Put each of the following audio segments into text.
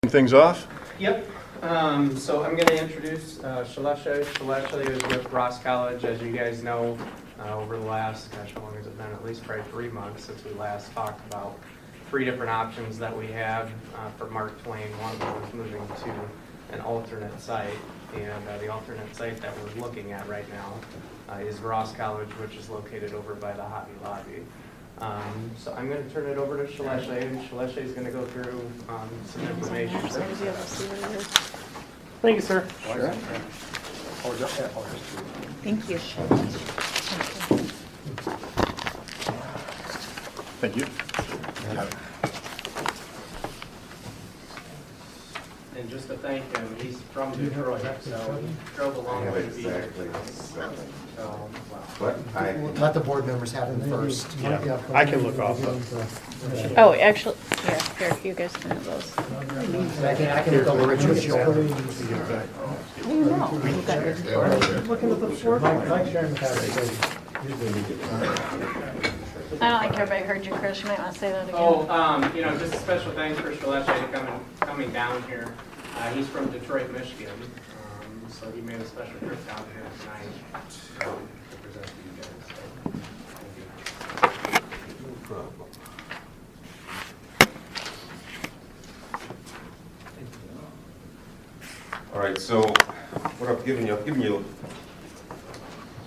things off? Yep. So I'm going to introduce Shalesha. Shalesha is with Ross College, as you guys know, over the last, gosh, how long has it been? At least probably 3 months since we last talked about 3 different options that we have for Mark Twain. One of them is moving to an alternate site, and the alternate site that we're looking at right now is Ross College, which is located over by the Hobby Lobby. So I'm going to turn it over to Shalesha, and Shalesha is going to go through some information. Thank you, sir. Sure. Thank you. Thank you. And just to thank him, he's from Detroit, so he drove a long way to be here. So, wow. Let the board members have them first. Yeah, I can look off of. Oh, actually, here, you guys can have those. I can look over Richard Jill. Oh, no, you got yours before. Looking at the floor. I don't think everybody heard you, Chris. You might want to say that again. Oh, just a special thanks for Shalesha coming down here. He's from Detroit, Michigan, so he made a special trip down here tonight to present to you guys. So, thank you. No problem. All right, so what I've given you a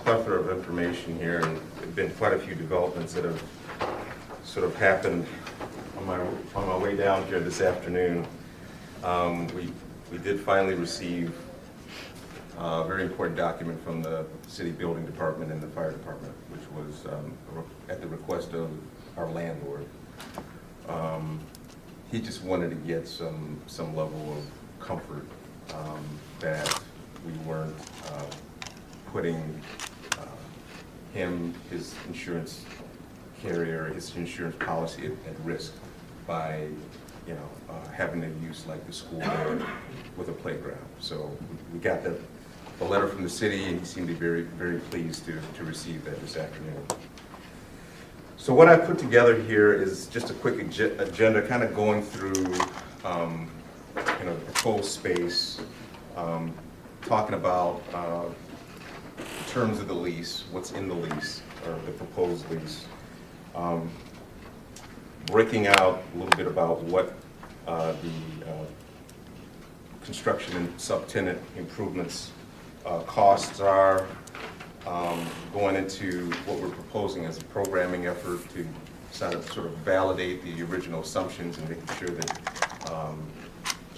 plethora of information here, and there have been quite a few developments that have sort of happened on my way down here this afternoon. We did finally receive a very important document from the city building department and the fire department, which was at the request of our landlord. He just wanted to get some level of comfort that we weren't putting him, his insurance carrier, his insurance policy at risk by, having to use like the school there with a playground. So we got the letter from the city, and he seemed to be very, very pleased to receive that this afternoon. So what I put together here is just a quick agenda, kind of going through, the proposed space, talking about terms of the lease, what's in the lease, or the proposed lease, breaking out a little bit about what the construction and subtenant improvements costs are, going into what we're proposing as a programming effort to sort of validate the original assumptions and making sure that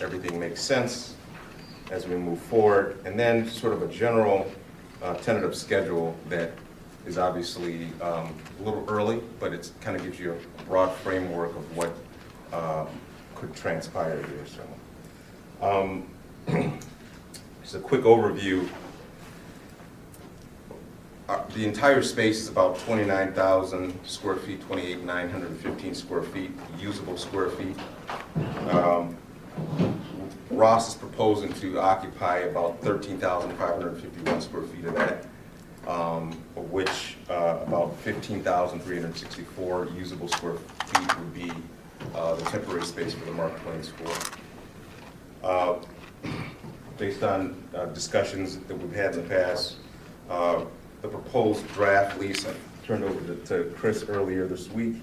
everything makes sense as we move forward, and then sort of a general tentative schedule that is obviously a little early, but it kind of gives you a broad framework of what could transpire here. So, just a quick overview. The entire space is about 29,000 square feet, 28,915 square feet, usable square feet. Ross is proposing to occupy about 13,551 square feet of that, of which about 15,364 usable square feet would be the temporary space for the Mark Twain School. Based on discussions that we've had in the past, the proposed draft lease, I turned over to Chris earlier this week.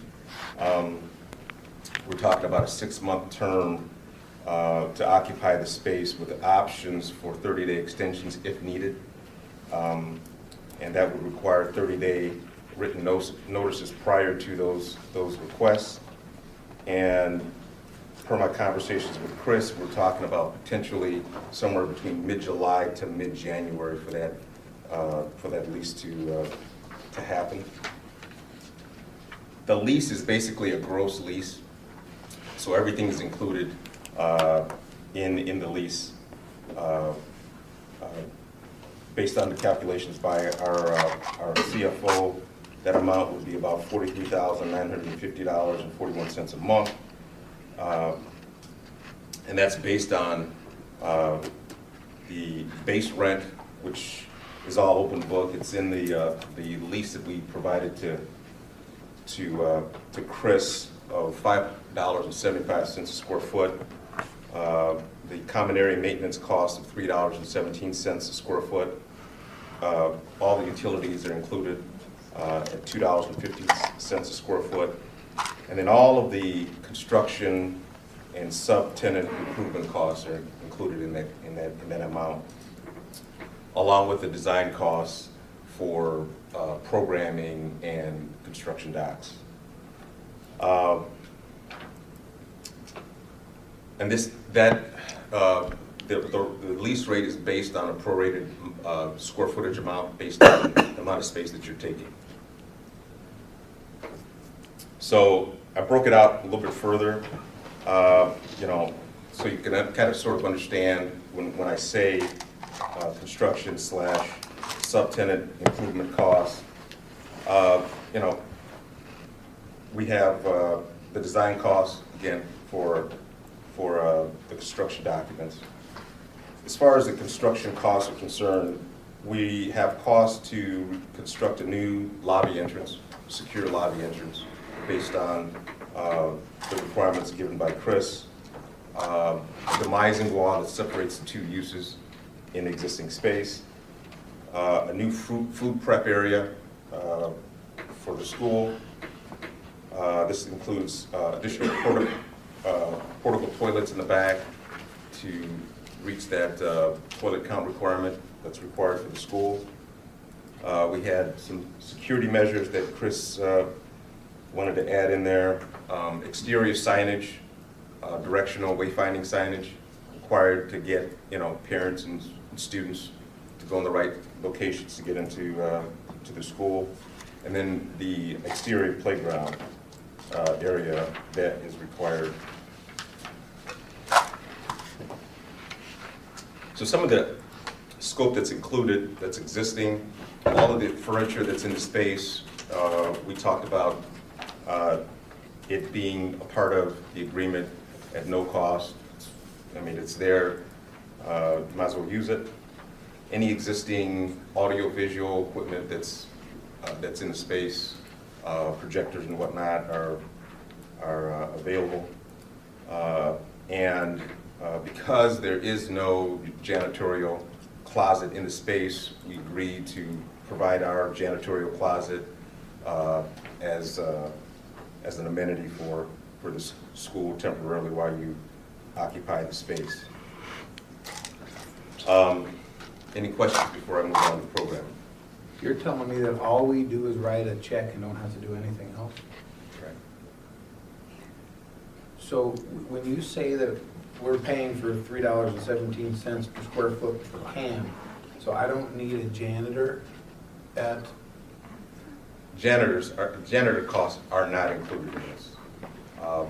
We're talking about a 6-month term to occupy the space with options for 30-day extensions if needed. And that would require 30-day written notices prior to those requests. And per my conversations with Chris, we're talking about potentially somewhere between mid-July to mid-January for that lease to happen. The lease is basically a gross lease, so everything is included in the lease. Based on the calculations by our CFO, that amount would be about $43,950.41 a month. And that's based on the base rent, which is all open book. It's in the lease that we provided to Chris of $5.75 a square foot. The common area maintenance cost of $3.17 a square foot. All the utilities are included at $2.50 a square foot. And then all of the construction and sub-tenant improvement costs are included in that amount, along with the design costs for programming and construction docks. And the lease rate is based on a prorated square footage amount based on the amount of space that you're taking. So I broke it out a little bit further, you know, so you can kind of sort of understand when I say construction / subtenant improvement costs. You know, we have the design costs again for the construction documents. As far as the construction costs are concerned, we have costs to construct a new lobby entrance, secure lobby entrance, based on the requirements given by Chris. A demising wall that separates the two uses in existing space. A new food prep area for the school. This includes additional portable toilets in the back to reach that toilet count requirement that's required for the school. We had some security measures that Chris wanted to add in there. Exterior signage, directional wayfinding signage required to get, you know, parents and students to go in the right locations to get into to the school. And then the exterior playground area that is required. So some of the scope that's included, that's existing, all of the furniture that's in the space, we talked about it being a part of the agreement at no cost. I mean, it's there, you might as well use it. Any existing audio-visual equipment that's in the space, projectors and whatnot are available. And because there is no janitorial closet in the space, we agreed to provide our janitorial closet as an amenity for the school temporarily while you occupy the space. Any questions before I move on to the program? You're telling me that all we do is write a check and don't have to do anything else? Right. So when you say that we're paying for $3.17 per square foot per CAM, so I don't need a janitor at? Janitor costs are not included in this.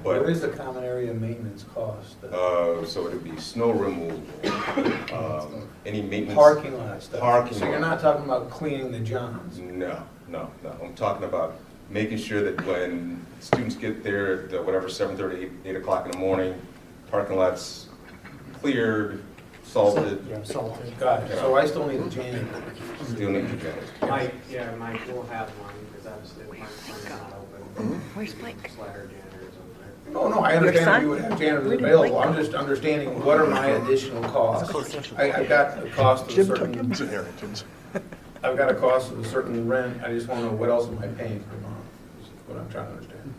What is the common area maintenance cost? So it'd be snow removal, any maintenance. Parking lot stuff? Parking So you're lot. not talking about cleaning the johns? No. I'm talking about making sure that when students get there at whatever, 7:30, 8 o'clock in the morning, parking lot's cleared, salted. Yeah, salted. Got it. So I still need a janitor? Still need the janitor. Mike, yeah, Mike will have one, because obviously the park's not open. Where's Mike? Slider janitors over there. No, I understand that you would have janitors available. I'm just understanding what are my additional costs. I've got a cost of a certain, I've got a cost of a certain rent. I just want to know what else am I paying per month, is what I'm trying to understand.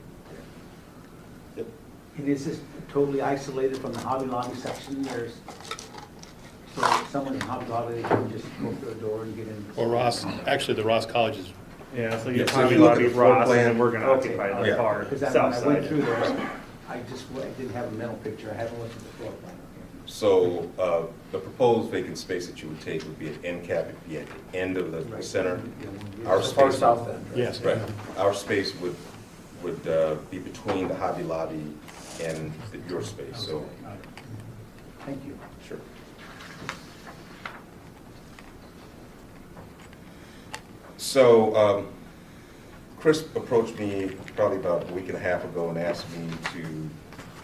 And is this totally isolated from the Hobby Lobby section? There's, so someone in Hobby Lobby, they can just go through a door and get in? Well, Ross, actually, the Ross College is, Yeah, so Yeah, you so Hobby if you look Lobby, at the floor Ross, plan- and we're gonna Okay. occupy the Yeah. far Because when south I went side. through there, I didn't have a mental picture. I haven't looked at the floor plan. So the proposed vacant space that you would take would be at end cap, it'd be at the end of the center. Our As far as space, south end, right? yes. right, our space would be between the Hobby Lobby and your space, so. Thank you. Sure. So, Chris approached me probably about a week and a half ago and asked me to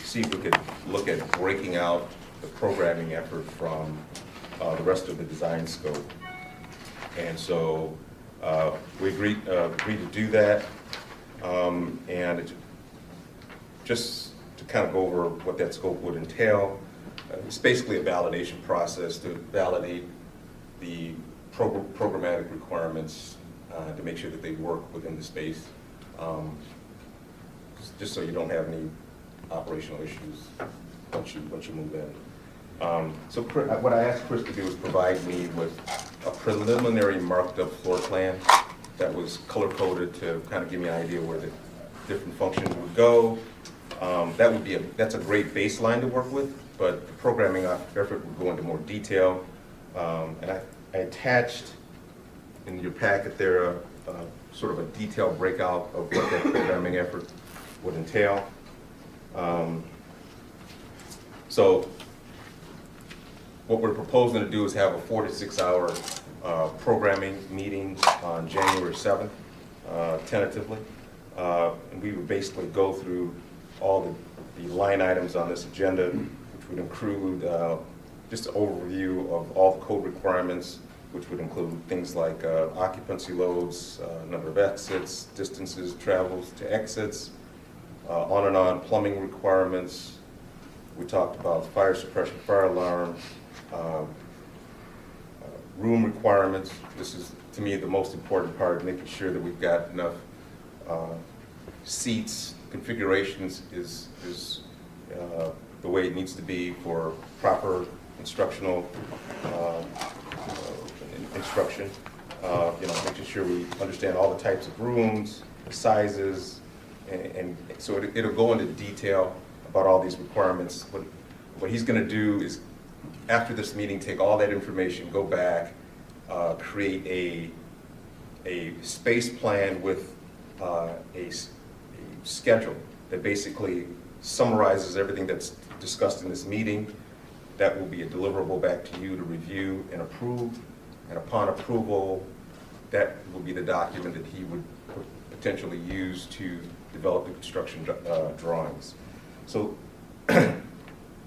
see if we could look at breaking out the programming effort from the rest of the design scope. And so we agreed to do that. And just to kind of go over what that scope would entail, it's basically a validation process to validate the programmatic requirements to make sure that they work within the space, just so you don't have any operational issues once you move in. So what I asked Chris to do is provide me with a preliminary marked up floor plan that was color coded to kind of give me an idea where the different functions would go. That's a great baseline to work with, but the programming effort would go into more detail. And I attached in your packet there sort of a detailed breakout of what that programming effort would entail. So what we're proposing to do is have a 4 to 6 hour programming meeting on January 7th, tentatively. And we would basically go through all the line items on this agenda, which would include just an overview of all the code requirements, which would include things like occupancy loads, number of exits, distances, travels to exits, on and on plumbing requirements. We talked about fire suppression, fire alarm, room requirements. This is, to me, the most important part, making sure that we've got enough seats. Configurations is the way it needs to be for proper instructional instruction. Making sure we understand all the types of rooms, sizes, and so it'll go into detail about all these requirements. What he's going to do is, after this meeting, take all that information, go back, create a space plan with a schedule that basically summarizes everything that's discussed in this meeting. That will be a deliverable back to you to review and approve. And upon approval, that will be the document that he would potentially use to develop the construction drawings. So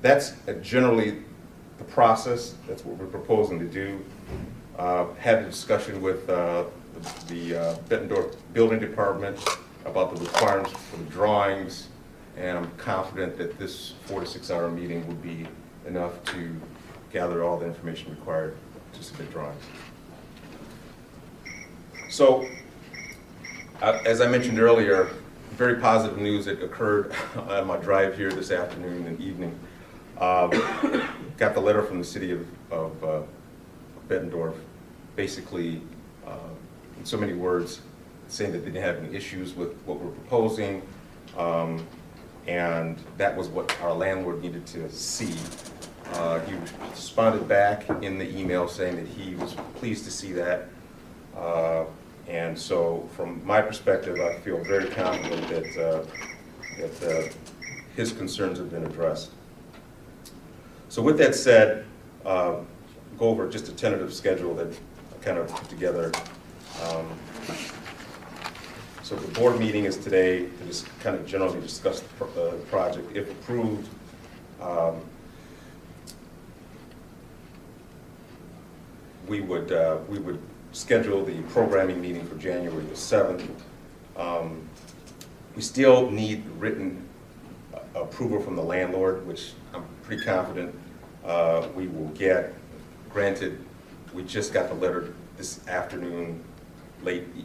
that's generally the process. That's what we're proposing to do. Had a discussion with the Bettendorf Building Department about the requirements for the drawings, and I'm confident that this 4 to 6 hour meeting would be enough to gather all the information required to submit drawings. So, as I mentioned earlier, very positive news that occurred on my drive here this afternoon and evening. Got the letter from the city of Bettendorf, basically, in so many words, saying that they didn't have any issues with what we're proposing, and that was what our landlord needed to see. He responded back in the email saying that he was pleased to see that, and so from my perspective, I feel very confident that his concerns have been addressed. So with that said, go over just a tentative schedule that I kind of put together. So the board meeting is today to just kind of generally discuss the project. If approved, we would schedule the programming meeting for January the 7th. We still need written approval from the landlord, which I'm pretty confident we will get. Granted, we just got the letter this afternoon,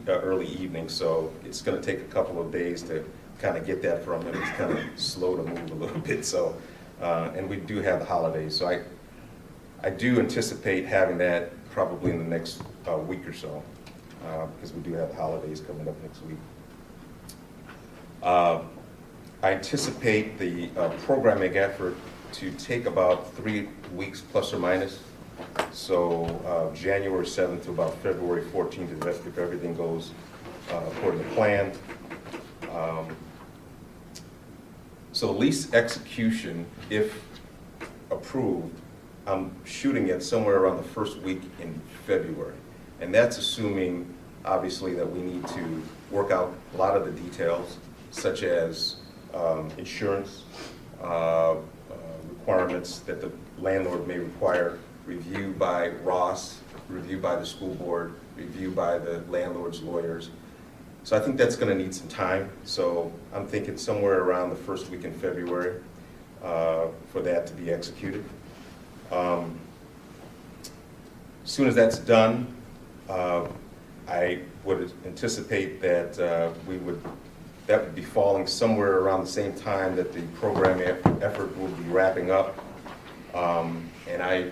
early evening, so it's going to take a couple of days to kind of get that from him. It's kind of slow to move a little bit, so and we do have the holidays, so I do anticipate having that probably in the next week or so, because we do have the holidays coming up next week. I anticipate the programming effort to take about 3 weeks plus or minus. So January 7th to about February 14th, if everything goes according to plan. So lease execution, if approved, I'm shooting at somewhere around the first week in February. And that's assuming, obviously, that we need to work out a lot of the details, such as insurance requirements that the landlord may require, review by Ross, review by the school board, review by the landlord's lawyers. So I think that's going to need some time. So I'm thinking somewhere around the first week in February for that to be executed. As soon as that's done, I would anticipate that that would be falling somewhere around the same time that the program effort will be wrapping up. And I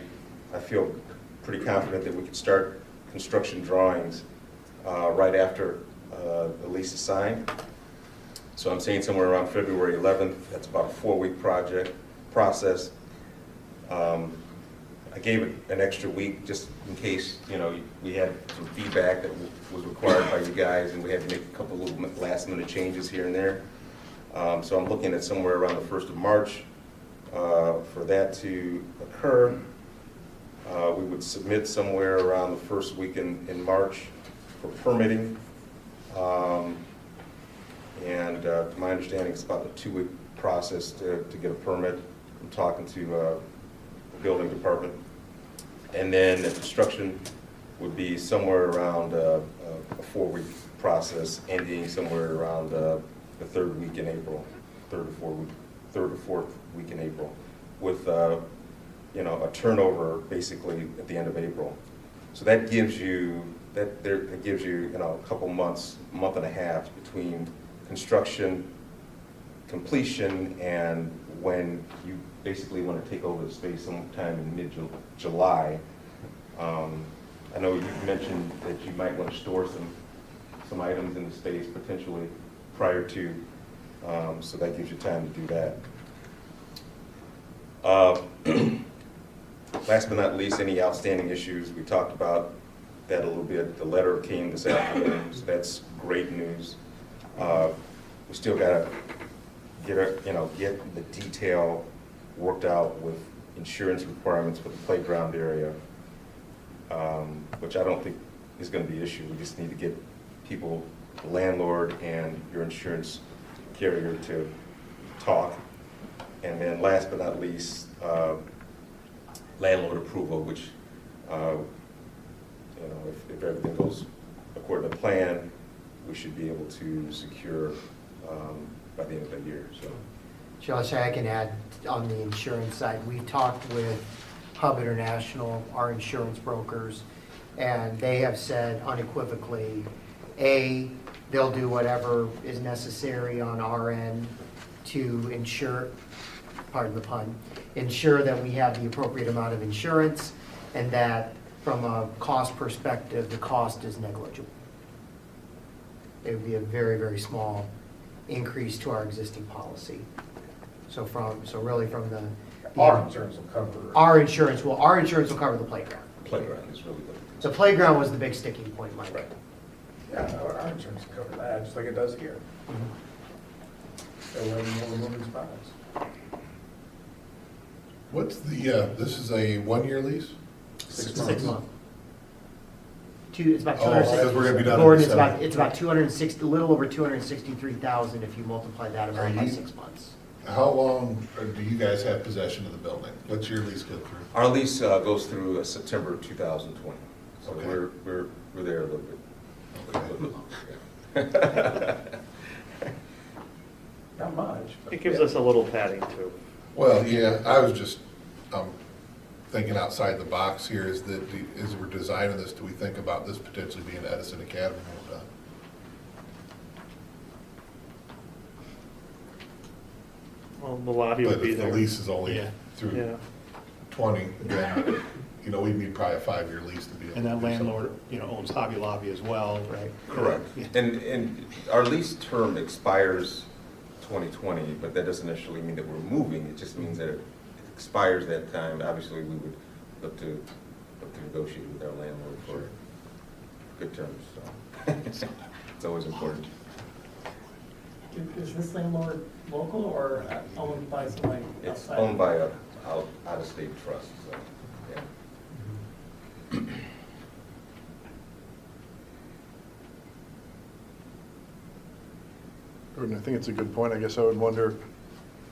feel pretty confident that we could start construction drawings right after the lease is signed. So I'm saying somewhere around February 11th. That's about a 4-week process. I gave it an extra week just in case, you know, we had some feedback that was required by you guys, and we had to make a couple little last-minute changes here and there. So I'm looking at somewhere around the 1st of March for that to occur. We would submit somewhere around the first week in March for permitting. And to my understanding, it's about a 2-week process to get a permit. I'm talking to the building department. And then the construction would be somewhere around a 4-week process, ending somewhere around the 3rd week in April, 3rd or 4th week in April, with you know, a turnover basically at the end of April. So that gives you you know, a couple months, month and a half between construction completion and when you basically want to take over the space sometime in mid-July. I know you mentioned that you might want to store some items in the space potentially prior to, so that gives you time to do that. Last but not least, any outstanding issues. We talked about that a little bit. The letter came this afternoon, so that's great news. We still got to get the detail worked out with insurance requirements for the playground area, which I don't think is going to be an issue. We just need to get people, the landlord and your insurance carrier, to talk. And then last but not least, landlord approval, which you know, if everything goes according to plan, we should be able to secure by the end of the year. So, Shall I say, I can add on the insurance side, we talked with Hub International, our insurance brokers, and they have said unequivocally, A, they'll do whatever is necessary on our end to ensure, pardon the pun, ensure that we have the appropriate amount of insurance, and that from a cost perspective, the cost is negligible. It would be a very, very small increase to our existing policy. So really from the Our insurance will cover. our insurance will cover the playground. playground is really good. The playground was the big sticking point, Mike. Right. Yeah, our insurance will cover that, just like it does here. So we're more moving spots. What's the, this is a 1-year lease? 6 months. It's about Oh, because we're gonna be done in Gordon, December. it's about 260, a little over 263,000 if you multiply that amount by Are you- 6 months. How long do you guys have possession of the building? What's your lease go through? Our lease goes through September 2020, so Okay. we're there a little bit. Okay. Not much. but It gives yeah. us a little padding too. Well, yeah, I was just thinking outside the box here, is that as we're designing this, do we think about this potentially being Edison Academy? Well, the lobby But would be if the there. lease is only Yeah. through Yeah. 20, then, you know, we'd need probably a 5-year lease to be able to And that do something. landlord, you know, owns Hobby Lobby as well. Right. Correct. Yeah. And our lease term expires 2020, but that doesn't necessarily mean that we're moving. It just means that it expires that time. Obviously, we would look to negotiate with our landlord for good terms, so it's always important. Is this landlord local or owned by somebody It's outside? owned by a out-of-state trust, so, yeah. Gordon, I think it's a good point. I guess I would wonder,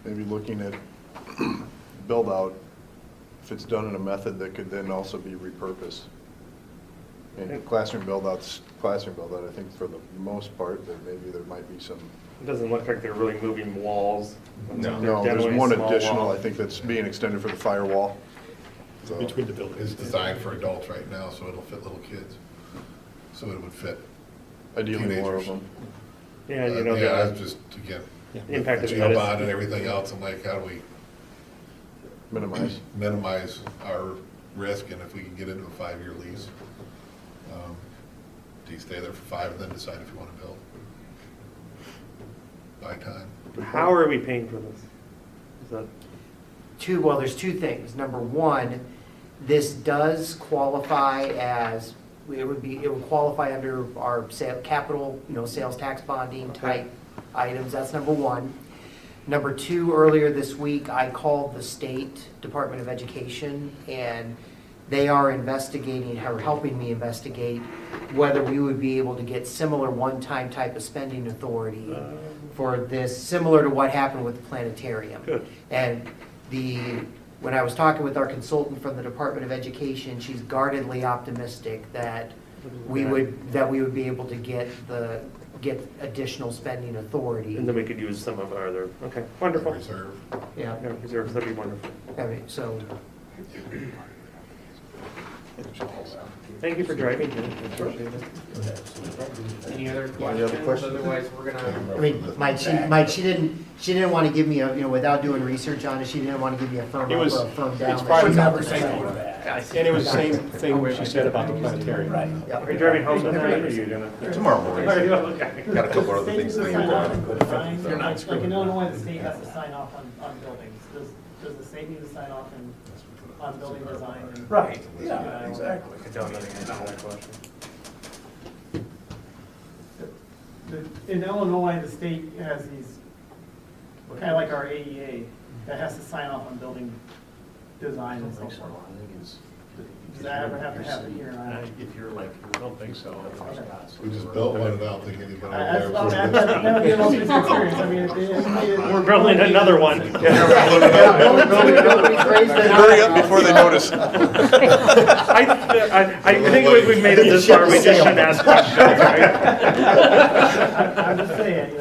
maybe looking at build-out, if it's done in a method that could then also be repurposed. And classroom build-out's classroom build-out, I think for the most part, that maybe there might be some. It doesn't look like they're really moving walls. No. They're No, there's demoing one small additional, walls. I think, that's being extended for the firewall. So Between the buildings. It's designed for adults right now, so it'll fit little kids. So it would fit Ideally, more of teenagers. them. Yeah, Yeah, I was just, again, the impact the of geo medicine. bond and everything else, I'm like, how do we minimize our risk, and if we can get into a 5-year lease, do you stay there for 5 and then decide if you want to build? Buy time. How are we paying for this? Is that, Well, there's two things. Number one, this does qualify as, it would qualify under our capital, sales tax bonding type items. That's number one. Number two, earlier this week, I called the State Department of Education, and they are investigating, or helping me investigate, whether we would be able to get similar one-time type of spending authority for this, similar to what happened with the planetarium. Good. And when I was talking with our consultant from the Department of Education, she's guardedly optimistic that we would be able to get additional spending authority. and then we could use some of our other, okay, wonderful. Reserve. Yeah, Yeah, reserves, that'd be wonderful. I mean, so, Thank you for driving, Jim. Appreciate it. Any other other questions? questions? Otherwise, we're gonna, I mean, Mike, she didn't want to give me without doing research on it, she didn't want to give me a firm It up was- or a firm down. it's probably She's never not say saying no to that. And it was the same thing she said about the planetarium. Right. Are you driving home tonight, or are you gonna? Tomorrow morning. Are you- okay. Got a couple other things to get done. You're not like in Illinois, the state has to sign off on buildings. Does the state need to sign off on building design? Right, yeah, exactly. I don't know the answer to that question. In Illinois, the state has these, kind of like our AEA, that has to sign off on building design and so forth. Does that ever have to happen here in Iowa? If you're like, I don't think so. We just built one, and I don't think anybody That over there. would be the most recent experience. I mean, We're building another one. Hurry up before they notice. I think we've made it this far, we just shouldn't ask questions, right? I'm just saying,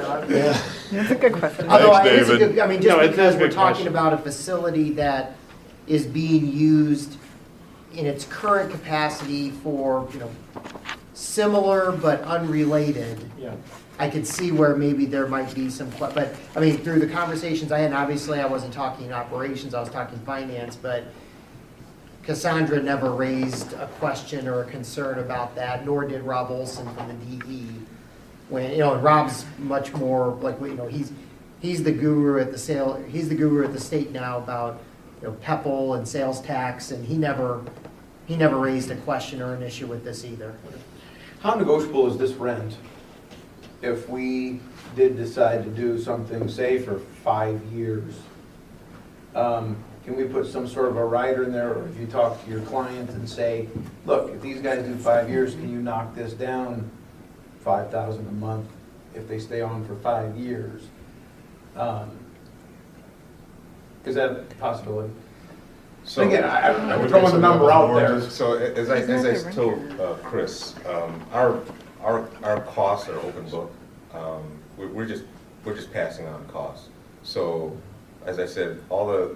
That's a good question. Although Thanks, it is a David. good, I mean, No, just it is because a we're good talking question. about a facility that is being used in its current capacity for, similar but unrelated, yeah. I could see where maybe there might be some, but, I mean, through the conversations I had, and obviously I wasn't talking operations, I was talking finance, but Cassandra never raised a question or a concern about that, nor did Rob Olson from the DE. When, and Rob's much more, like, he's the guru at the state now about, PEPL and sales tax, and he never raised a question or an issue with this either. How negotiable is this rent if we did decide to do something, say, for 5 years? Can we put some sort of a rider in there, or if you talk to your client and say, look, if these guys do 5 years, can you knock this down $5,000 a month if they stay on for 5 years? Is that a possibility? So Again, I'm throwing the number out there. So as I told Chris, our costs are open book. We're just passing on costs. So as I said, all the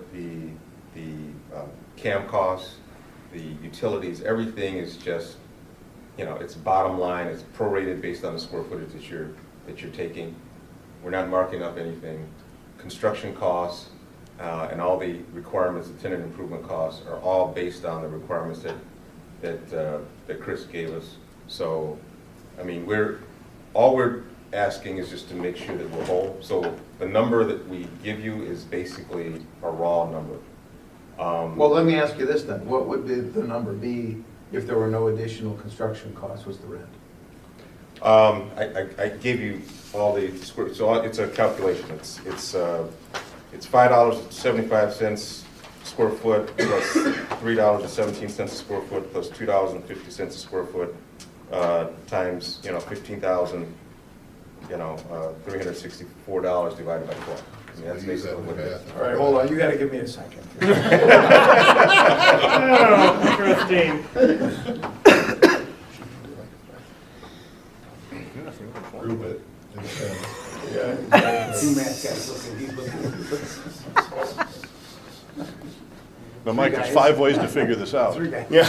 CAM costs, the utilities, everything is just, it's bottom line. It's prorated based on the square footage that you're taking. We're not marking up anything. Construction costs. And all the requirements, the tenant improvement costs, are all based on the requirements that Chris gave us. So, I mean, all we're asking is just to make sure that we're whole. So the number that we give you is basically a raw number. Well, let me ask you this then. What would the number be if there were no additional construction costs? What's the rent? I gave you all the square, so it's a calculation. It's $5.75 square foot plus $3.17 a square foot plus $2.50 a square foot times 15,000, $364 divided by 12. I mean, that's We use that basically in what the it is. math. All right, hold on. You got to give me a second. Oh, Christine. Group it. Two math guys looking, he's looking. Now, Mike, there's 5 ways to figure this out. Three guys. Yeah.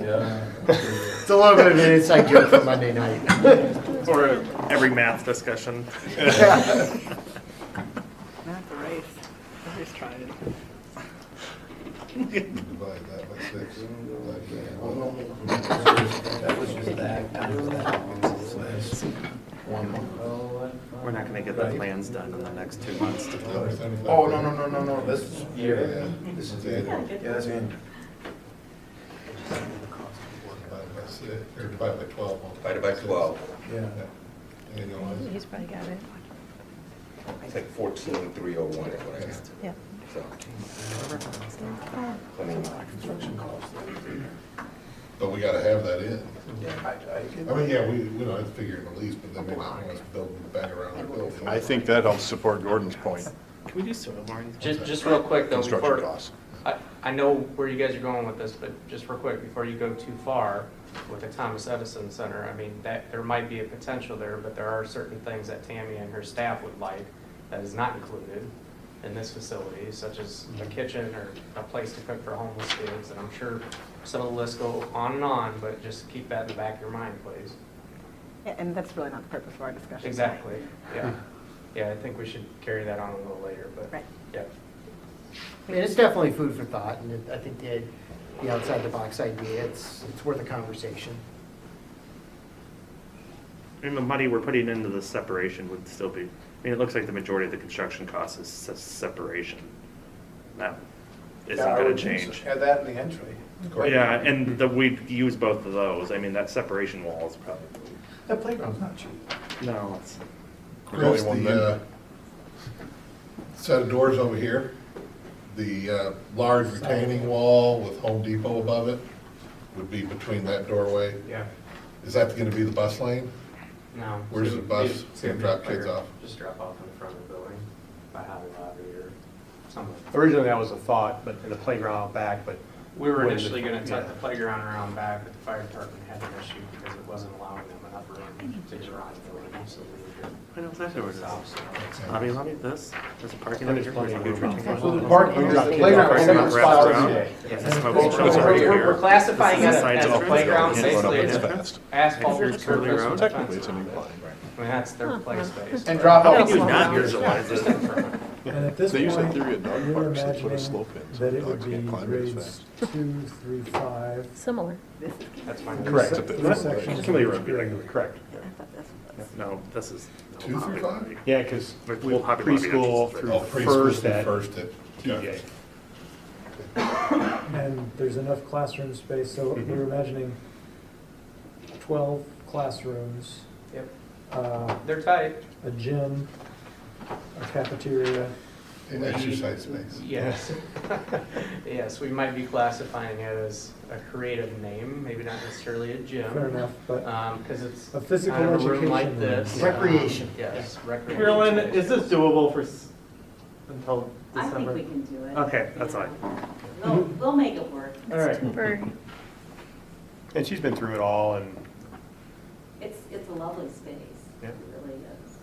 Yeah. It's a little bit of an inside joke for Monday night. Or every math discussion. Not the race. Everybody's trying. Divide that by 6. That was just that. That was that. We're not gonna get the plans done in the next 2 months. Oh, no, this is year. Yeah. This is it. Yeah, that's in. Divided by 6, or divided by 12. Divided by 12. Yeah. Annualized. He's probably got it. It's like 14,301 is what I got. Yeah. So, I mean, Construction costs. But we gotta have that in. Yeah, I mean, yeah, we don't have to figure in the lease, but then maybe someone has to build, bang around the building. I think that helps support Gordon's point. Can we do soil boring? Just real quick though, Construction before, costs. I know where you guys are going with this, but just real quick, before you go too far with the Thomas Edison Center, I mean, that, there might be a potential there, but there are certain things that Tammy and her staff would like that is not included in this facility, such as a kitchen or a place to cook for homeless kids, and I'm sure some of the lists go on, but just keep that in the back of your mind, please. Yeah, and that's really not the purpose of our discussion. Exactly, yeah. Yeah, I think we should carry that on a little later, but, Right. yeah. I mean, it's definitely food for thought, and I think the outside the box idea, it's worth a conversation. And the money we're putting into the separation would still be, I mean, it looks like the majority of the construction cost is separation. That isn't gonna change. Add that in the entry. Yeah, and we'd use both of those. I mean, that separation wall is probably, That playground's not cheap. no, it's, Chris, Only one the set of doors over here, the large retaining wall with Home Depot above it would be between that doorway. Yeah. Is that gonna be the bus lane? No. Where's So the bus it's gonna be drop a kids playground. off? Just drop off in the front of the building by Hobby Lobby or something. Originally, that was a thought, but in the playground out back, but We were What is initially it? gonna tuck Yeah. the playground around back, but the fire department had an issue because it wasn't allowing them enough room to get around the building, so we were I know exactly where it stop. is. Hobby Lobby, this, there's a parking lot There's here. plenty of There's a room. good drinking So the spot. parking, the playground, Parking we're lot, gonna spot restaurant. every day. Yes, So smoking shops over we're here. classifying it This is the as a side playground, entrance. basically It's it's fast. asphalt Here's with Curly surface Road. with Technically, it's fence an around it. incline. I mean, that's their play space. And drop How off. could you not visualize Just it? in front. And at this They use that point, theory at dog you're parks, they put a imagining slope in, so that it would dogs be can't climb it as grades fast. 2 through 5. Similar. That's fine. correct. Three sections. Kimberly Road would be like, correct. No, this is. 2 through 5? Yeah, because With with Hobby Lobby preschool entrances. through Oh, preschool first through at first at TJ. And there's enough classroom space, so Mhm. we're imagining 12 classrooms, Yep, uh, they're tight. a gym, a cafeteria. And exercise space. Yes. Yes, we might be classifying it as a creative name, maybe not necessarily a gym. Fair enough, but Because it's a physical kind of a room education like room. this. Recreation. Yes, recreation. Carolyn, space. is this doable for until I think December? we can do it. Okay, that's Yeah. fine. We'll make it work. All right. And she's been through it all, and It's a lovely space. Yeah. It really is.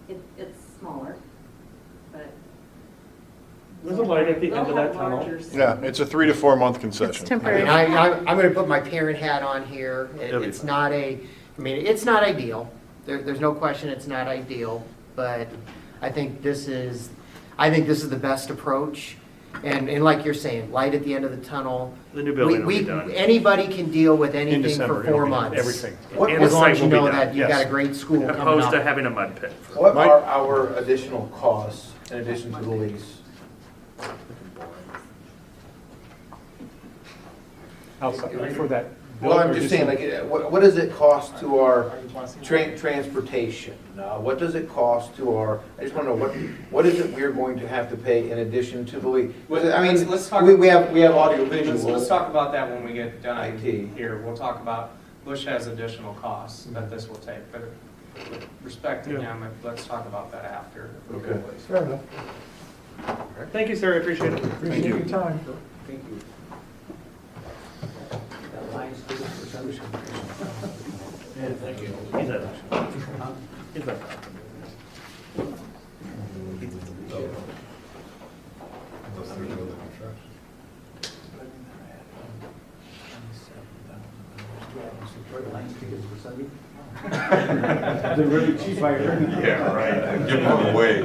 Yeah. It's smaller, but. There's a light at the They'll end of have that tunnel. larger Yeah, space. it's a 3 to 4 month It's concession. I temporary. mean, I'm gonna put my parent hat on here. It'll be It's fine. not I mean, it's not ideal. There's no question it's not ideal, but I think this is the best approach. And like you're saying, light at the end of the tunnel. The new building will be done. Anybody can deal with in anything December, for it'll 4 be months. everything. What- And the As long site as you will be know done, that you've got yes. a great school coming Opposed to up. having a mud pit. What Mike? are our additional costs in addition to the lease? Outside, for that. Well, I'm building, just saying, like, what does it cost to our transportation? What does it cost to our, I just want to know, what is it we're going to have to pay in addition to the lease? I mean, Let's talk- we have audio visual. Let's talk about that when we get done IT. here. We'll talk about, Bush has additional costs that this will take, but respecting him, let's talk about that after. if we could, Okay. please. Fair enough. Thank you, sir, I appreciate it. Appreciate your time. Thank you. That line's good for some. Yeah, thank you. He's a, he's a. The for the lights tickets for Sunday. They're really cheap, I heard. Yeah, right. Give them away.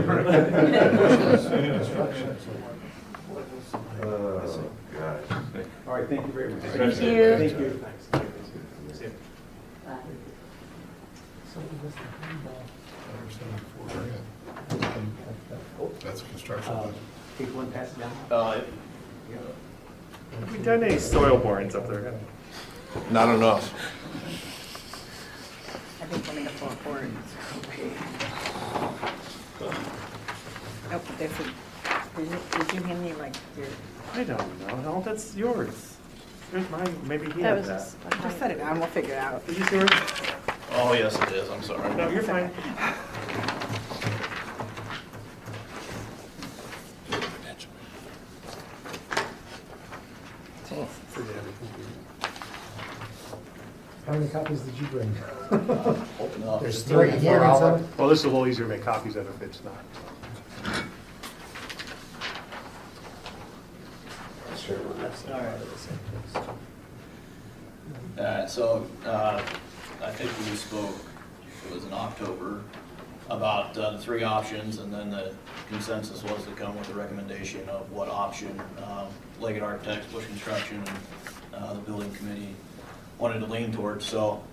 Oh, gosh. All right, thank you very much. Thank you. Thank you. Bye. That's a construction budget. Take one, pass it down. Have we done any soil borings up there? Not enough. I think we'll need a full report. Oh, there's a, did you hand me like your, I don't know. No, that's yours. Here's mine. Maybe he that has was that. just set it down, we'll figure it out. Is this yours? Oh, yes, it is, I'm sorry. No, you're fine. How many copies did you bring? Open up. There's 3 for all of Well, this is a little easier to make copies of if it's not. So, I think we spoke, it was in October, about the 3 options, and then the consensus was to come with a recommendation of what option Leggett Architects, Bush Construction, and the building committee wanted to lean towards. So,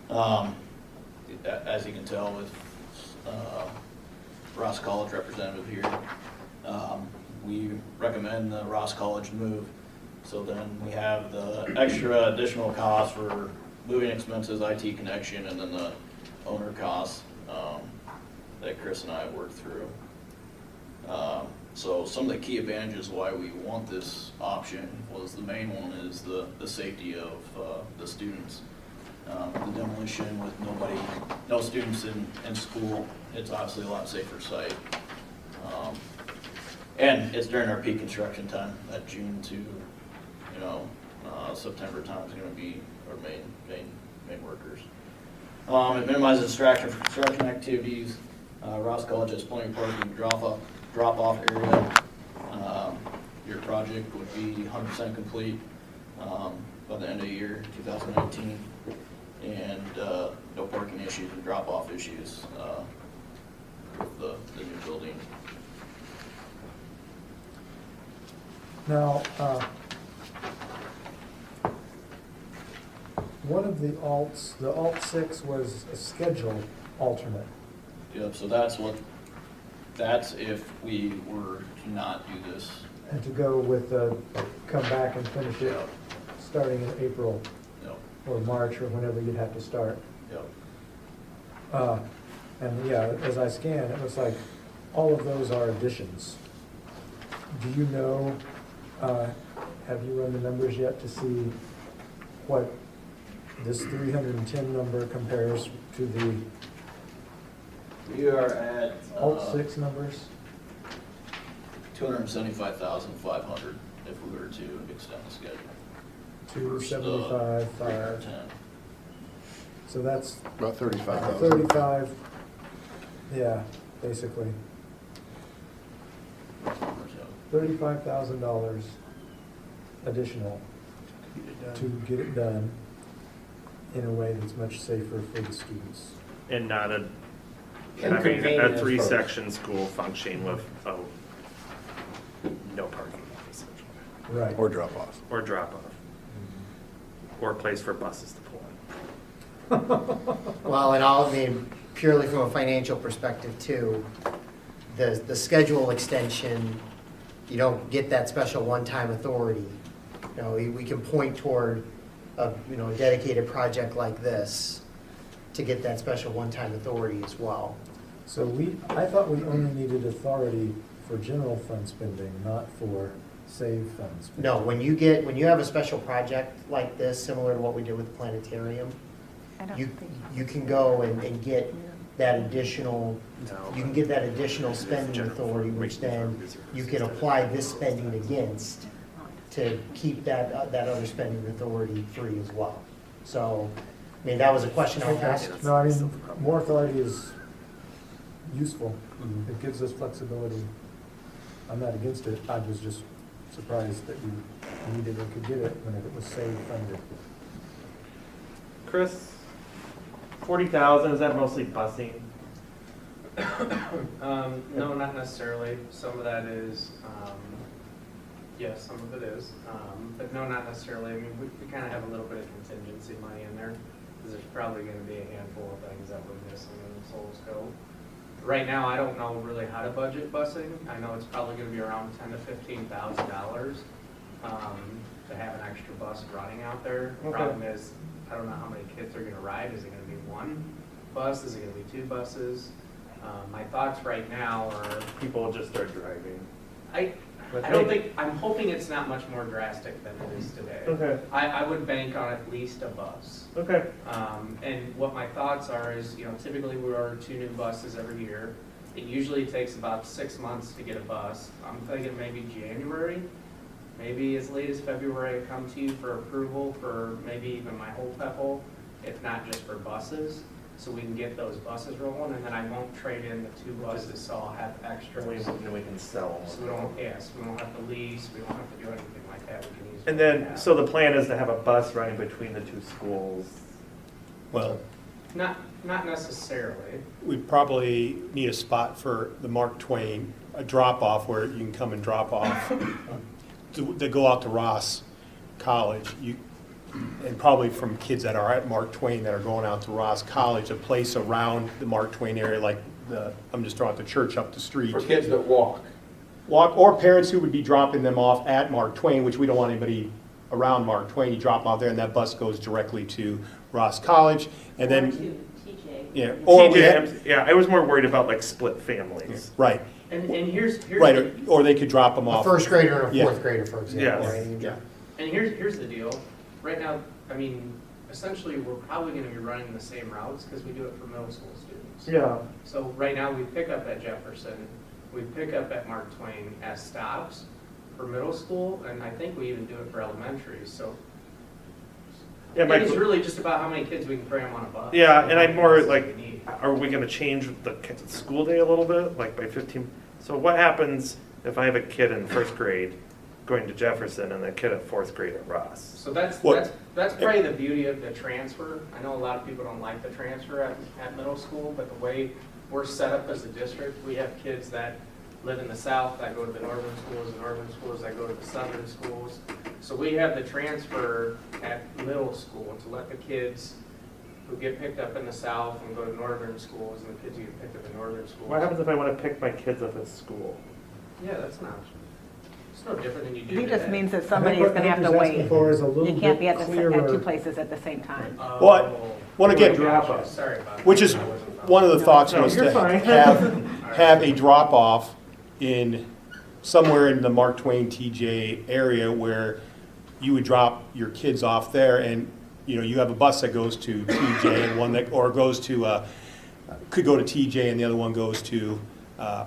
as you can tell with Ross College representative here, we recommend the Ross College move. So then we have the extra additional cost for moving expenses, IT connection, and then the owner costs that Chris and I worked through. So some of the key advantages why we want this option was the main one is the safety of the students. The demolition with no students in school, it's obviously a lot safer site. And it's during our peak construction time, that June to September time is going to be our main workers. It minimizes distraction from construction activities. Ross College has plenty of parking drop-off area. Your project would be 100% complete by the end of the year, 2019, and no parking issues and drop-off issues with the new building. Now, one of the alts, the alt 6 was a schedule alternate. Yep, so that's if we were to not do this. And to go with, come back and finish it starting in April Yep, or March or whenever you'd have to start. yep. And yeah, as I scan, it looks like all of those are additions. Do you know, have you run the numbers yet to see what this 310 number compares to the We are at alt 6 numbers? 275,500 if we were to extend the schedule. 275, 5. 10. So that's About 35,000. 35, yeah, basically. $35,000 additional to get it done in a way that's much safer for the students. And not a, And having a convenience 3-section school functioning with no parking, essentially. Right. Or drop off. Or drop-off. Or a place for buses to pull in. Well, and I mean, purely from a financial perspective too, the schedule extension, you don't get that special one-time authority. You know, we can point toward a dedicated project like this to get that special one-time authority as well. So I thought we only needed authority for general fund spending, not for save fund spending. No, when you have a special project like this, similar to what we did with the planetarium, I don't you think. can go and get that additional, you can get that additional spending authority, which then you can apply this spending against to keep that other spending authority free as well. So, I mean, that was a question I asked. No, I mean, more authority is useful. It gives us flexibility. I'm not against it. I was just surprised that you needed or could get it when it was save funded. Chris, 40,000, is that mostly busing? No, not necessarily. Some of that is, yes, some of it is. But no, not necessarily. I mean, we kind of have a little bit of contingency money in there, because there's probably going to be a handful of things that we're missing in the Soul Scope. Right now, I don't know really how to budget busing. I know it's probably going to be around $10,000 to $15,000 to have an extra bus running out there. Okay. Problem is, I don't know how many kids are going to ride. Is it going to be one bus? Is it going to be two buses? My thoughts right now are, People just start driving. I don't think, I'm hoping it's not much more drastic than it is today. Okay. I would bank on at least a bus. Okay. And what my thoughts are is, typically we order 2 new buses every year. It usually takes about 6 months to get a bus. I'm thinking maybe January, maybe as late as February, I come to you for approval for maybe even my whole PEPL, if not just for buses, so we can get those buses rolling, and then I won't trade in the 2 buses, so I'll have extras. We can sell them. So we don't have to lease, we don't have to do anything like that. We can use And what we then, have. so the plan is to have a bus running between the 2 schools. Well, Not necessarily. we probably need a spot for the Mark Twain, a drop-off where you can come and drop off, that go out to Ross College. And probably from kids that are at Mark Twain that are going out to Ross College, a place around the Mark Twain area, like I'm just throwing out the church up the street. For kids that walk. Or parents who would be dropping them off at Mark Twain, which we don't want anybody around Mark Twain. You drop them off there, and that bus goes directly to Ross College, and Or then to TJ. yeah, or we Yeah, I was more worried about like split families. right, And here's right, or they could drop them A off. first grader and a Yeah. fourth grader, for example. Yes. right? Yeah. And here's the deal. Right now, I mean, essentially, we're probably going to be running the same routes because we do it for middle school students. Yeah. So right now, we pick up at Jefferson, we pick up at Mark Twain as stops for middle school, and I think we even do it for elementary. So Yeah, it's really just about how many kids we can cram on a bus. Yeah, and I'm more like, We need. are we gonna change the school day a little bit, like by 15? So what happens if I have a kid in 1st grade going to Jefferson and a kid at 4th grade at Ross? So that's probably the beauty of the transfer. I know a lot of people don't like the transfer at middle school, but the way we're set up as a district, we have kids that live in the south that go to the northern schools, and northern schools that go to the southern schools. So we have the transfer at middle school to let the kids who get picked up in the south and go to northern schools, and the kids who get picked up in northern schools. What happens if I want to pick my kids up at school? Yeah, it's no different than you do He just today. means that somebody is I think gonna have to what he's asking wait. for is a little You can't be bit at 2 clearer. places at the same time. Well, again, Gotcha. Sorry about that. which is one of the thoughts No, was you're to fine. have a drop-off in somewhere in the Mark Twain TJ area where you would drop your kids off there, and you have a bus that goes to TJ and one that goes to could go to TJ and the other one goes to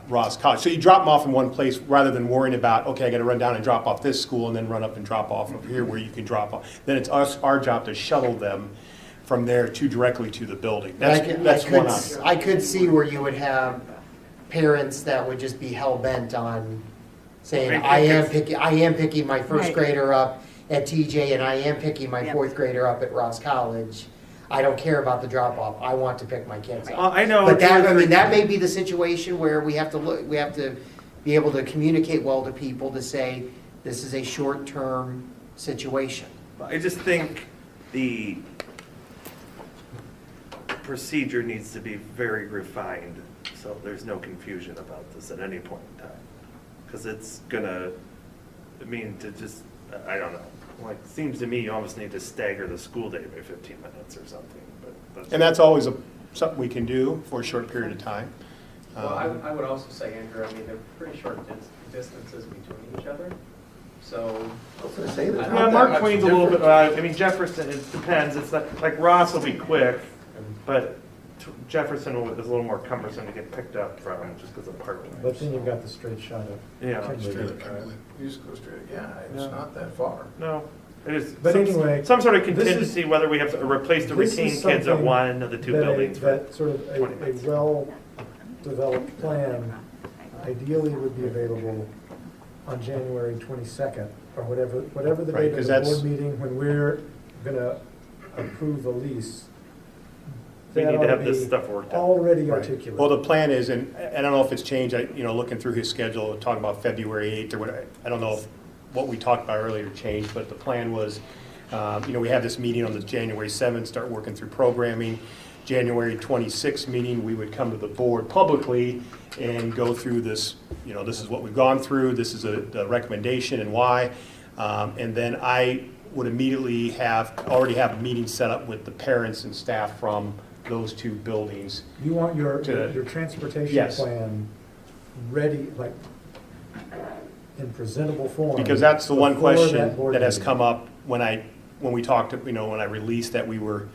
Ross College. So you drop them off in one place rather than worrying about, okay, I got to run down and drop off this school and then run up and drop off over here where you can drop off. Then it's our job to shuttle them from there directly to the building. That's one option. I could see where you would have parents that would just be hell-bent on saying, I am picking my first Right. grader up at TJ, and I am picking my Yep. fourth grader up at Ross College. I don't care about the drop-off, I want to pick my kids up. I know. But that may be the situation where we have to be able to communicate well to people to say, this is a short-term situation. I just think the procedure needs to be very refined, so there's no confusion about this at any point in time. Because it's gonna, I don't know. Like, seems to me you almost need to stagger the school day by 15 minutes or something, but And that's always something we can do for a short period of time. Well, I would also say, Andrew, I mean, they're pretty short distances between each other, so. I was gonna say, there's Yeah, not that Mark much Twain's a little bit, difference. Jefferson, it depends, it's like Ross will be quick, but Jefferson is a little more cumbersome to get picked up from, just because of parking. But then you've got the straight shot of Yeah. Kimberly. You just go straight, yeah, it's Yeah. not that far. No, it is. But anyway, Some sort of this is- contingency, whether we have to replace the This is retained kids at something one of the 2 buildings. That sort of 20 a minutes. well-developed plan ideally would be available on January 22nd, or whatever the Right, date of 'cause the that's- board meeting, when we're gonna approve a lease, We that need ought to have be this stuff worked out. already Right. articulated. Well, the plan is, and I don't know if it's changed, looking through his schedule, talking about February 8th or what, I don't know if what we talked about earlier changed, but the plan was, we have this meeting on the January 7th, start working through programming. January 26th meeting, we would come to the board publicly and go through this, this is what we've gone through, this is the recommendation and why. And then I would immediately already have a meeting set up with the parents and staff from those two buildings. You want your to- transportation Yes. plan ready, like, in presentable form. Because that's the one before question board that has meeting. come up when we talked, when I released that we were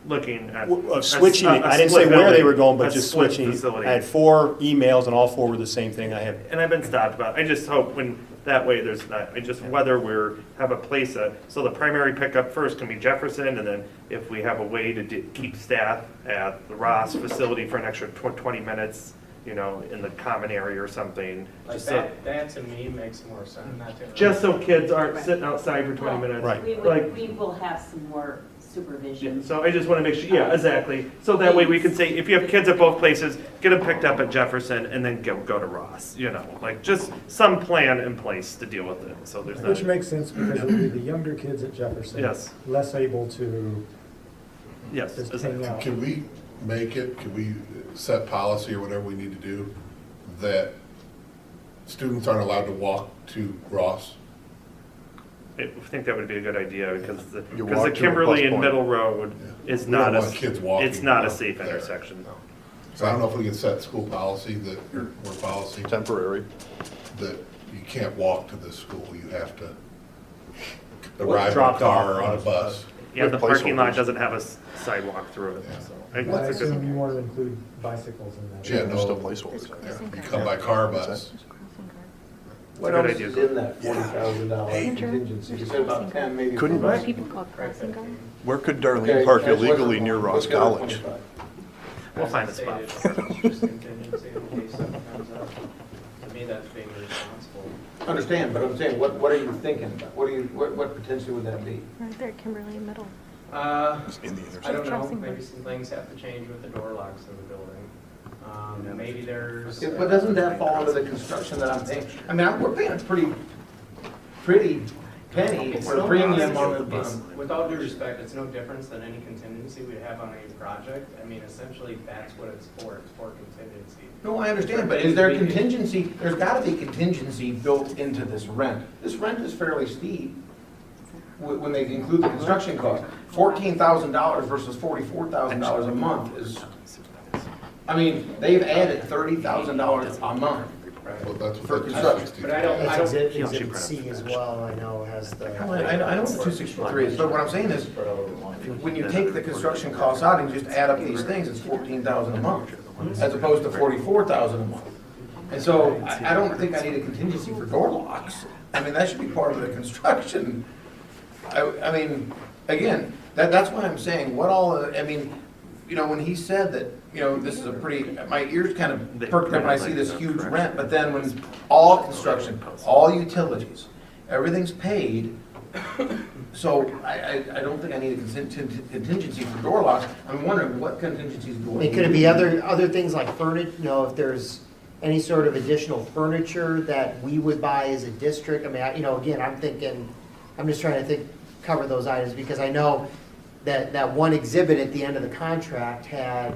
Looking at. switching, a I didn't say split where they building, were going, but a just split switching. facility. I had 4 emails and all 4 were the same thing. And I've been stopped about, I just hope that way there's not, whether have a place, so the primary pickup first can be Jefferson, and then if we have a way to keep staff at the Ross facility for an extra 20 minutes, in the common area or something. Like just so- that to me makes more sense, not to. Just so kids aren't Right. sitting outside for 20 minutes. Right. We will have some more Yeah, supervision. so I just want to make sure, yeah, exactly. So that way we can say, if you have kids at both places, get them picked up at Jefferson and then go to Ross, just some plan in place to deal with it, so there's not. Which makes sense because it would be the younger kids at Jefferson. Yes. Less able to Yes, just exactly. hang out. Can we can we set policy or whatever we need to do that students aren't allowed to walk to Ross? I think that would be a good idea, because You the walk to a Kimberly bus and point. Middle Road is We not don't a, want kids walking it's not a up safe there. intersection. So I don't know if we can set school policy or policy Temporary. that you can't walk to this school, you have to arrive in a dropped off car or on a bus. Yeah, the parking lot placeholders. doesn't have a sidewalk through it, Yeah. so. I That's a good- assume you want to include bicycles in that. Yeah, There's still no, placeholders. yeah, you come by car bus. What Good else idea. is in that $40,000 contingency? You said about 10, maybe. Couldn't- for us. People call crossing guard. Where could Okay, Darlene park that's what- illegally near Ross what's the other College? 25? We'll find a As I spot. stated, just contingency in case something comes up. To me, that's being responsible. Understand, but I'm saying, what are you thinking? What potentially would that be? Right there, Kimberly Middle. In the I don't know, Crossing maybe guard. some things have to change with the door locks in the building. Maybe there's. Yeah, but doesn't that fall under the construction that I'm paying? I mean, we're paying a pretty penny It's for no premium on difference. the, With all due respect, it's no difference than any contingency we have on a project. I mean, essentially, that's what it's for contingency. no, I understand, but is there contingency, there's gotta be contingency built into this rent. This rent is fairly steep when they include the construction cost. $14,000 versus $44,000 a month is, I mean, they've added $30,000 a month. Well, that's For what the construction. 263. But I don't, Exhibit C as well, I know, has the. I know what the 263 is, but what I'm saying is, when you take the construction costs out and just add up these things, it's $14,000 a month, as opposed to $44,000 a month. And so, I don't think I need a contingency for door locks. I mean, that should be part of the construction. I mean, again, that's why I'm saying, what all, I mean, when he said that, this is a pretty, my ears kind of perked up when I see this huge rent, but then when all construction, all utilities, everything's paid, so I don't think I need a contingency for door locks. I'm wondering what contingencies do I need? Could it be other things like furniture, if there's any sort of additional furniture that we would buy as a district? I mean, again, I'm just trying to cover those items, because I know that one exhibit at the end of the contract had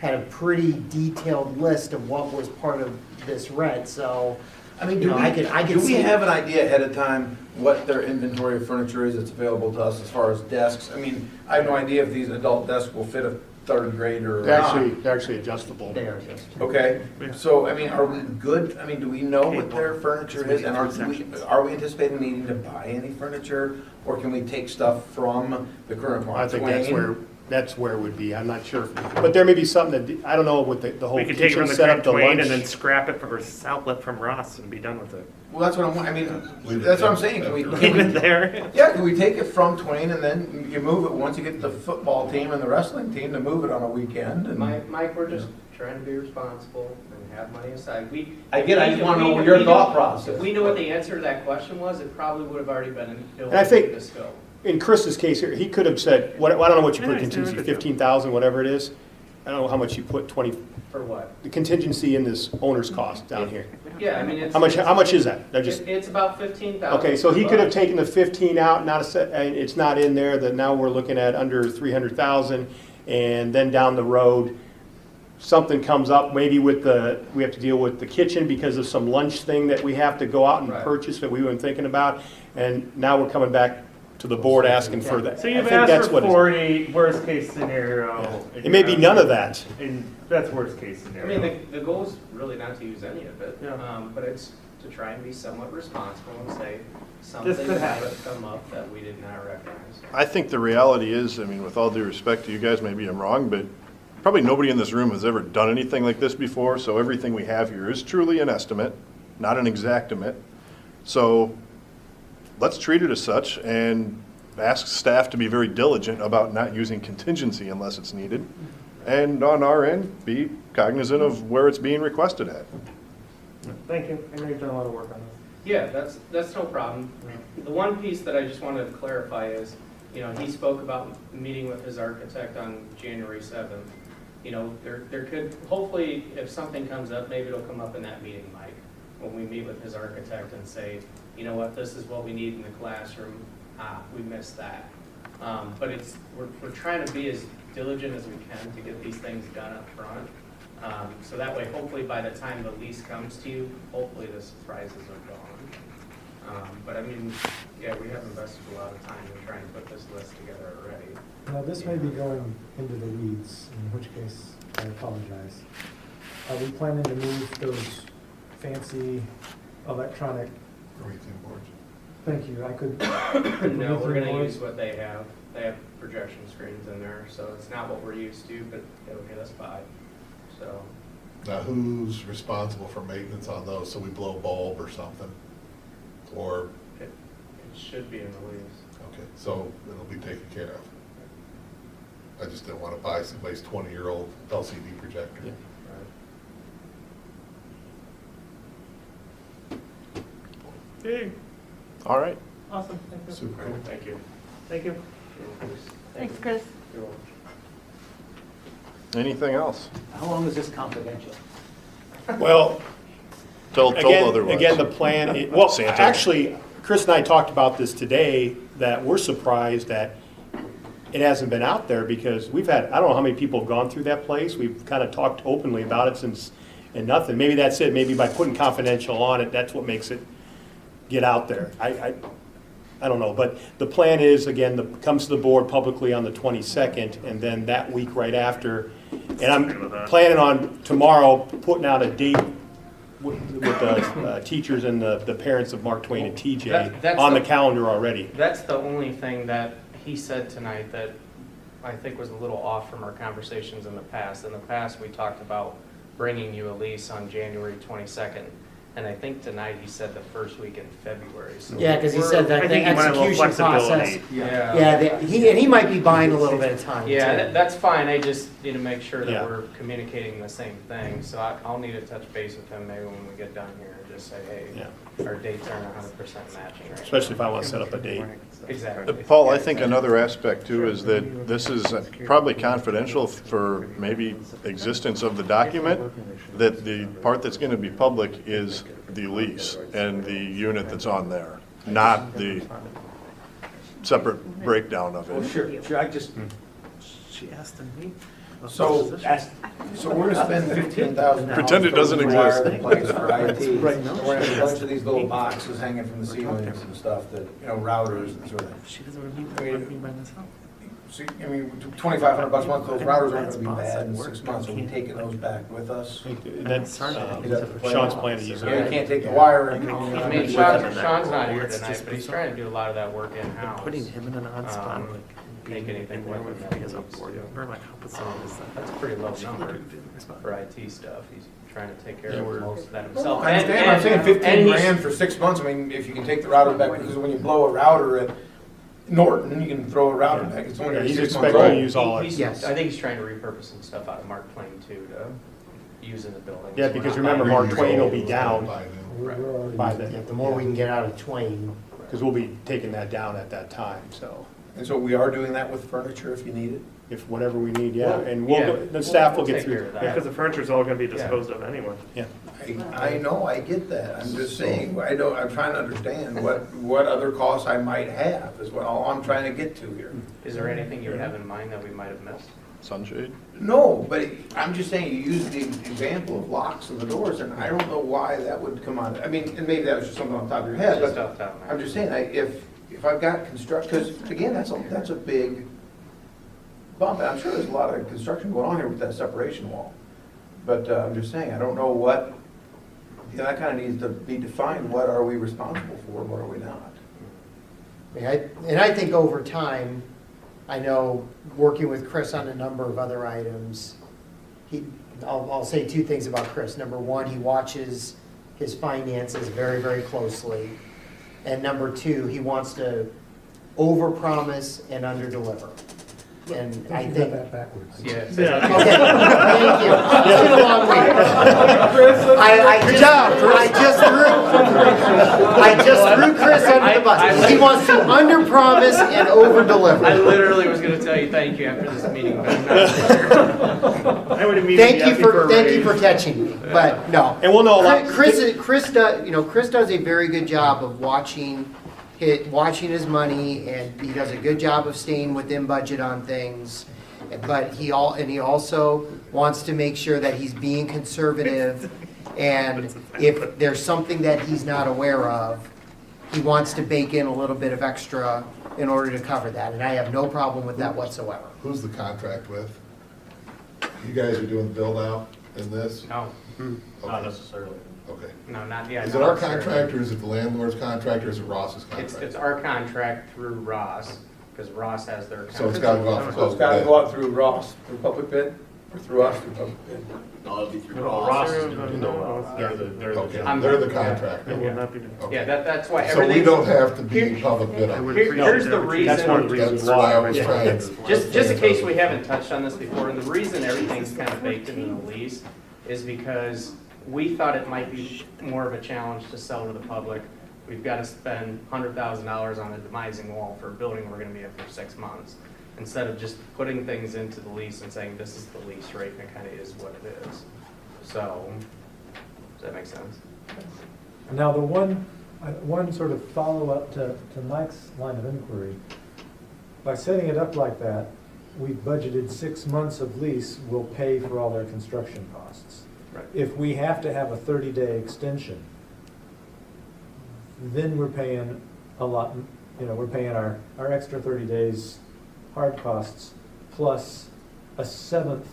a pretty detailed list of what was part of this rent, so. I mean, do we have an idea ahead of time what their inventory of furniture is that's available to us as far as desks? I mean, I have no idea if these adult desks will fit a third grader or not. They're actually adjustable. They are just. Okay, so, I mean, are we good, I mean, do we know what their furniture is? And are we anticipating needing to buy any furniture? Or can we take stuff from the current Mark I think Twain? that's where it would be, I'm not sure. But there may be something that, I don't know what the whole We could take it kitchen from the setup, current the Twain and lunch. then scrap it or sell it from Ross and be done with it. Well, that's what I mean, that's what I'm saying. Can Leave we, it there. yeah, can we take it from Twain and then you move it, once you get the football team and the wrestling team, to move it on a weekend? And Mike, we're just trying to be responsible and have money aside. I just want to know your thought process. If we knew what the answer to that question was, it probably would have already been built And I think- into the scope. in Chris's case here, he could have said, what, I don't know what you Yeah, put he's doing a contingency, good job. 15,000, whatever it is. I don't know how much you put, 20, For what? the contingency in this owner's cost down here. Yeah, I mean, it's. How much is that? I just, It's about 15,000. okay, so he could have taken the 15 out, not a set, and it's not in there, that now we're looking at under 300,000, and then down the road, something comes up, maybe with the, we have to deal with the kitchen because of some lunch thing that we have to go out and Right. purchase that we weren't thinking about, and now we're coming back to the board asking for that. So I you've think that's asked what for it's- 40, worst case scenario. It may be none of that. And that's worst case I scenario. mean, the goal is really not to use any of it, Yeah. but it's to try and be somewhat responsible and say This something could might happen. have come up that we did not recognize. I think the reality is, I mean, with all due respect to you guys, maybe I'm wrong, but probably nobody in this room has ever done anything like this before, so everything we have here is truly an estimate, not an exactimate. So let's treat it as such and ask staff to be very diligent about not using contingency unless it's needed. And on our end, be cognizant of where it's being requested at. Thank you. I know you've done a lot of work on this. Yeah, that's no problem. The one piece that I just wanted to clarify is, you know, he spoke about meeting with his architect on January 7th. You know, there could, hopefully, if something comes up, maybe it'll come up in that meeting, Mike, when we meet with his architect and say, you know what, this is what we need in the classroom. We missed that. But we're trying to be as diligent as we can to get these things done up front. So that way, hopefully by the time the lease comes to you, hopefully the surprises are gone. But I mean, yeah, we have invested a lot of time in trying to put this list together already. Now, this may be going into the weeds, in which case I apologize. Are we planning to move those fancy electronic, Everything boards. thank you, I could. No, we're gonna boards? use what they have. They have projection screens in there, so it's not what we're used to, but it'll get us by. So, Now, who's responsible for maintenance on those? So we blow a bulb or something? Or, it should be in the lease. okay, so it'll be taken care of. I just didn't want to buy somebody's 20-year-old LCD projector. Yeah. Okay. All right. Awesome. Thank you. Super cool. Thank you. Thank you. Thanks, Chris. You're welcome. Anything else? How long is this confidential? Well, Told otherwise. Again, the plan, well, Santa. actually, Chris and I talked about this today, that we're surprised that it hasn't been out there, because we've had, I don't know how many people have gone through that place. We've kind of talked openly about it since, and nothing. Maybe that's it. Maybe by putting confidential on it, that's what makes it get out there. I don't know, but the plan is, again, comes to the board publicly on the 22nd, and then that week right after. And I'm planning on tomorrow putting out a date with the teachers and the parents of Mark Twain and TJ That's on the calendar already. That's the only thing that he said tonight that I think was a little off from our conversations in the past. In the past, we talked about bringing you a lease on January 22nd. And I think tonight he said the first week in February. So Yeah, because he said that I the think he wanted a little execution process. flexibility. Yeah, He might be buying a little bit of time. yeah, too. that's fine. I just need to make sure that Yeah. we're communicating the same thing. So I'll need to touch base with him maybe when we get done here and just say, hey, Yeah. our dates aren't 100% matching right Especially if I want to set up a date. now. Exactly. Paul, I think another aspect too is that this is probably confidential for maybe existence of the document, that the part that's going to be public is the lease and the unit that's on there, not the separate breakdown of Well, it. sure, I just, She asked me. So, so we're gonna spend $15,000. Pretend it doesn't to wire exist. the place for IT. Right. We're gonna have a bunch of these little boxes hanging from the ceilings and stuff that, you know, routers and sort of. She doesn't remember me by myself. So, I mean, $2,500 a month, those routers aren't gonna be bad in 6 months, so we're taking those back with us. That's Is that the plan? Sean's plan to use Yeah, you it. can't take the wire and. I mean, Sean's not here tonight, but he's trying to do a lot of that work in-house. Putting him in an odd spot, Um, like make anything being work away with from that his needs board to. member, like, how bizarre is that? That's a pretty low She number literally didn't respond. for IT stuff. He's trying to take care Yeah, of we're- most of that himself. I understand, I'm saying and 15 he's- grand for 6 months, I mean, if you can take the router back, because when you blow a router at Norton, you can throw a router back, it's only Yeah, he's 6 months expecting to old. use all it. He's- I think he's trying to repurpose some stuff out of Mark Twain too to use in the building. Yeah, So we're because not remember, buying- Mark Twain will be down We're already by using then. The more we can get out of Twain, because we'll be taking that down at that time, so. And so we are doing that with furniture if you need it? If whatever we need, yeah, Well, and yeah, the staff will we'll get take through. care of that. Yeah. Because the furniture's all gonna be disposed of anyway. Yeah. I know, I get that, I'm just saying, I'm trying to understand what other costs I might have, is what all I'm trying to get to here. Is there anything you have in mind that we might have missed? Sunshade? No, but I'm just saying, you use the example of locks and the doors, and I don't know why that would come on, I mean, and maybe that was just something on top of your head, Just but off the top of my I'm head. just saying, if I've got construction, because again, that's a big bump, and I'm sure there's a lot of construction going on here with that separation wall. But I'm just saying, I don't know what, that kind of needs to be defined, what are we responsible for, and what are we not? And I think over time, I know, working with Chris on a number of other items, I'll say two things about Chris. Number one, he watches his finances very, very closely. And number two, he wants to overpromise and underdeliver. And I You got think. that backwards. Yeah. Okay, thank you. It's been a long week. I just threw Chris under the bus. He wants to underpromise and I overdeliver. literally was gonna tell you thank you after this meeting, but I'm not. I would immediately ask you for a Thank you raise. for catching me, but no. And we'll know a lot. Chris does a very good job of watching his money, and he does a good job of staying within budget on things. But he also wants to make sure that he's being conservative, and if there's something that he's not aware of, he wants to bake in a little bit of extra in order to cover that, and I have no problem with that whatsoever. Who's the contract with? You guys are doing build out in this? No, Okay. necessarily. Okay. no, not yet. Is it our contract, or is it the landlord's contract, or is it Ross's It's contract? our contract through Ross, because Ross has their. So it's gotta go out for So it's public gotta bid. go out through Ross, through public bid, or through us through public bid? No, it'd be through No, Ross. Ross is They're doing the- it. they're the Okay, I'm- they're the yeah. contractor. It will not be. Okay. Yeah, that's why So we everything's. don't have to be Here- public bid on it. Here's the reason. That's one of the reasons That's why I why. was Yeah. trying to. Just in case we haven't touched on this before, and the reason everything's kind of baked into the lease is because we thought it might be more of a challenge to sell to the public. We've got to spend $100,000 on a demising wall for a building we're gonna be in for 6 months, instead of just putting things into the lease and saying, this is the lease rate, and it kind of is what it is. So, does that make sense? Now, the one sort of follow-up to Mike's line of inquiry, by setting it up like that, we've budgeted 6 months of lease will pay for all their construction costs. Right. If we have to have a 30-day extension, then we're paying a lot, we're paying our extra 30 days hard costs plus a 7th,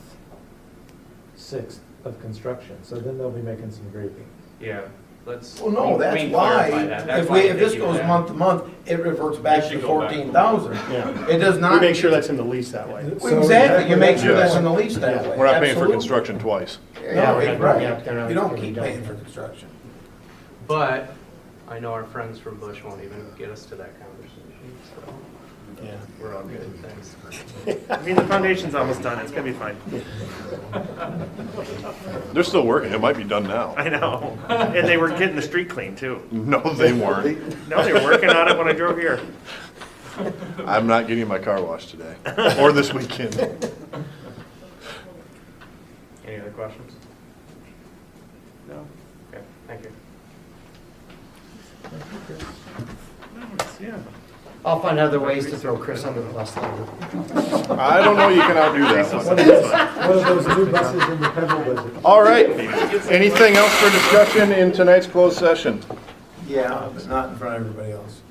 6th of construction. So then they'll be making some gravy. Yeah, let's. Well, no, we that's can why, clarify that. That's if why I this think you goes would month to month, it reverts back to should go back. 14,000. Yeah. It does We not. make sure that's in the lease that way. So Exactly, you make sure Yes. that's in the lease that way. We're not paying for Absolutely. construction twice. No, Yeah, right, they're not- you don't they keep don't. paying for construction. But I know our friends from Bush won't even get us to that conversation, so Yeah. we're all good, thanks. I mean, the foundation's almost done, it's gonna be fine. They're still working. It might be done now. I know. And they were getting the street clean too. No, they weren't. No, they were working on it when I drove here. I'm not getting my car washed today or this weekend. Any other questions? No. Okay, thank you. No, it's- yeah. I'll find other ways to throw Chris under the bus later. I don't know you can outdo that one. One of those new buses in the federal budget. All right. Anything else for discussion in tonight's closed session? Yeah, but not in front of everybody else.